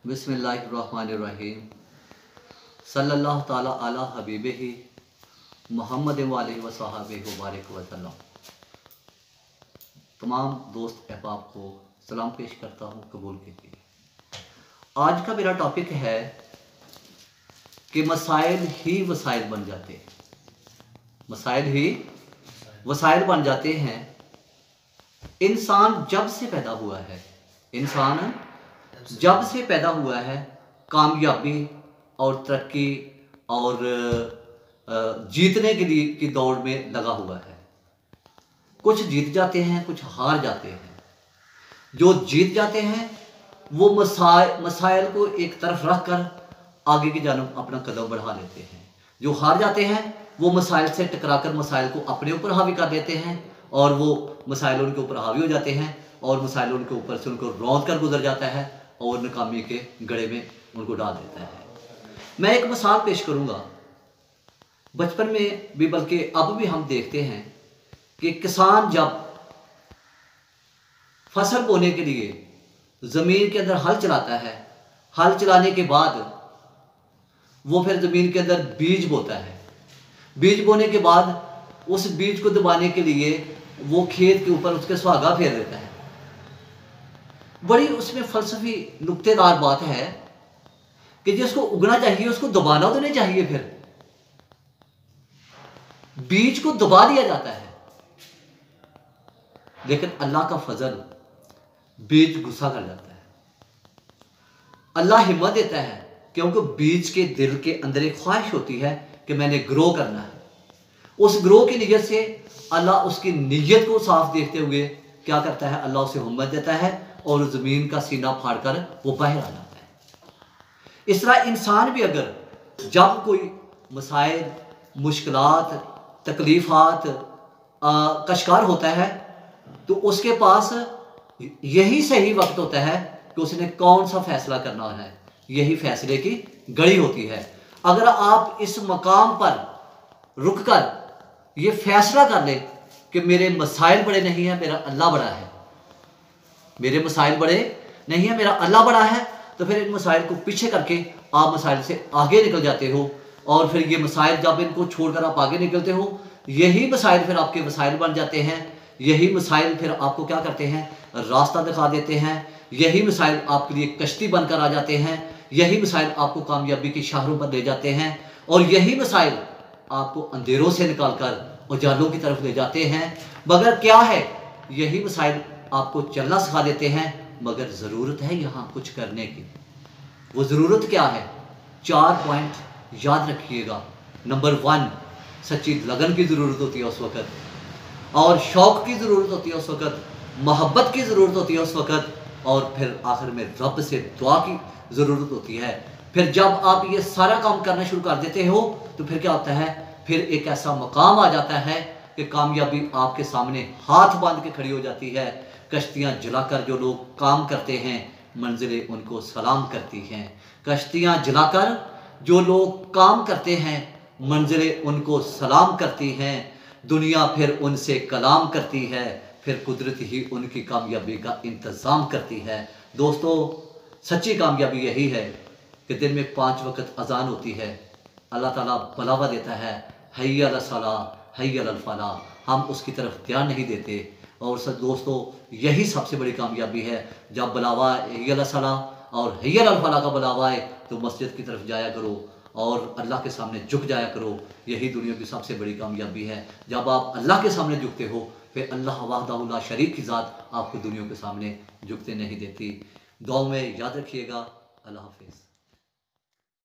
बिस्मिल्लाहिर्रहमानिर्रहीम सल्लल्लाहु ताला अला हबीबिही मोहम्मद वालिहि व सहाबिहि व बारिक वसल्लम। तमाम दोस्त अहबाब को सलाम पेश करता हूँ, कबूल कीजिए। आज का मेरा टॉपिक है कि मसाइल ही वसाइल बन जाते हैं। मसाइल ही वसाइल बन जाते हैं। इंसान जब से पैदा हुआ है, इंसान जब से पैदा हुआ है कामयाबी और तरक्की और जीतने के लिए की दौड़ में लगा हुआ है। कुछ जीत जाते हैं, कुछ हार जाते हैं। जो जीत जाते हैं वो मसाइल को एक तरफ रख कर आगे की जानब अपना कदम बढ़ा लेते हैं। जो हार जाते हैं वो मसाइल से टकराकर मसाइल को अपने ऊपर हावी कर देते हैं और वो मसाइल उनके ऊपर हावी हो जाते हैं और मसाइल उनके ऊपर से उनको रौंद कर गुजर जाता है और नाकामी के गड़े में उनको डाल देता है। मैं एक मिसाल पेश करूंगा। बचपन में भी बल्कि अब भी हम देखते हैं कि किसान जब फसल बोने के लिए ज़मीन के अंदर हल चलाता है, हल चलाने के बाद वो फिर ज़मीन के अंदर बीज बोता है। बीज बोने के बाद उस बीज को दबाने के लिए वो खेत के ऊपर उसके सुहागा फेर देता है। बड़ी उसमें फलसफी नुक्तेदार बात है कि जिसको उगना चाहिए उसको दबाना तो नहीं चाहिए। फिर बीज को दबा दिया जाता है, लेकिन अल्लाह का फजल, बीज गुस्सा कर जाता है। अल्लाह हिम्मत देता है क्योंकि बीज के दिल के अंदर एक ख्वाहिश होती है कि मैंने ग्रो करना है। उस ग्रो की नीयत से अल्लाह उसकी नीयत को साफ देखते हुए क्या करता है, अल्लाह उसे हिम्मत देता है और ज़मीन का सीना फाड़कर वो बाहर आ जाता है। इस तरह इंसान भी अगर जब कोई मसाइल, मुश्किलात, तकलीफ़ात का शिकार होता है तो उसके पास यही सही वक्त होता है कि उसने कौन सा फैसला करना है। यही फैसले की घड़ी होती है। अगर आप इस मकाम पर रुक कर ये फैसला कर ले कि मेरे मसाइल बड़े नहीं हैं, मेरा अल्लाह बड़ा है, मेरे मसाइल बड़े नहीं है, मेरा अल्लाह बड़ा है, तो फिर इन मसाइल को पीछे करके आप मसाइल से आगे निकल जाते हो। और फिर ये मसाइल जब इनको छोड़कर आप आगे निकलते हो, यही मसाइल फिर आपके मसाइल बन जाते हैं। यही मसाइल फिर आपको क्या करते हैं, रास्ता दिखा देते हैं। यही मसाइल आपके लिए कश्ती बनकर आ जाते हैं। यही मसाइल आपको कामयाबी की शाहरों पर ले जाते हैं और यही मसाइल आपको अंधेरों से निकाल कर उजालों की तरफ ले जाते हैं। मगर क्या है, यही मसाइल आपको चलना सिखा देते हैं। मगर ज़रूरत है यहाँ कुछ करने की। वो ज़रूरत क्या है? 4 पॉइंट याद रखिएगा। नंबर 1, सच्ची लगन की ज़रूरत होती है उस वक़्त, और शौक़ की ज़रूरत होती है उस वक़्त, मोहब्बत की ज़रूरत होती है उस वक़्त, और फिर आखिर में रब से दुआ की ज़रूरत होती है। फिर जब आप ये सारा काम करना शुरू कर देते हो तो फिर क्या होता है, फिर एक ऐसा मकाम आ जाता है कि कामयाबी आपके सामने हाथ बांध के खड़ी हो जाती है। कश्तियाँ जलाकर जो लोग काम करते हैं, मंजिलें उनको सलाम करती हैं। कश्तियाँ जलाकर जो लोग काम करते हैं, मंजिलें उनको सलाम करती हैं। दुनिया फिर उनसे कलाम करती है, फिर कुदरत ही उनकी कामयाबी का इंतज़ाम करती है। दोस्तों, सच्ची कामयाबी यही है कि दिन में 5 वक्त अजान होती है। अल्लाह ताला बुलावा देता है, हय्या अला सलाह हय्या अल फलाह। हम उसकी तरफ ध्यान नहीं देते। और सब दोस्तों, यही सबसे बड़ी कामयाबी है। जब बुलावा हय्या अला सलाह और हय्या अल फलाह का बुलावा आए तो मस्जिद की तरफ जाया करो और अल्लाह के सामने झुक जाया करो। यही दुनिया की सबसे बड़ी कामयाबी है। जब आप अल्लाह के सामने झुकते हो फिर अल्लाह वहदहू ला शरीक की ज़ात आपको दुनिया के सामने झुकते नहीं देती। दुआ में याद रखिएगा। अल्लाह हाफिज़।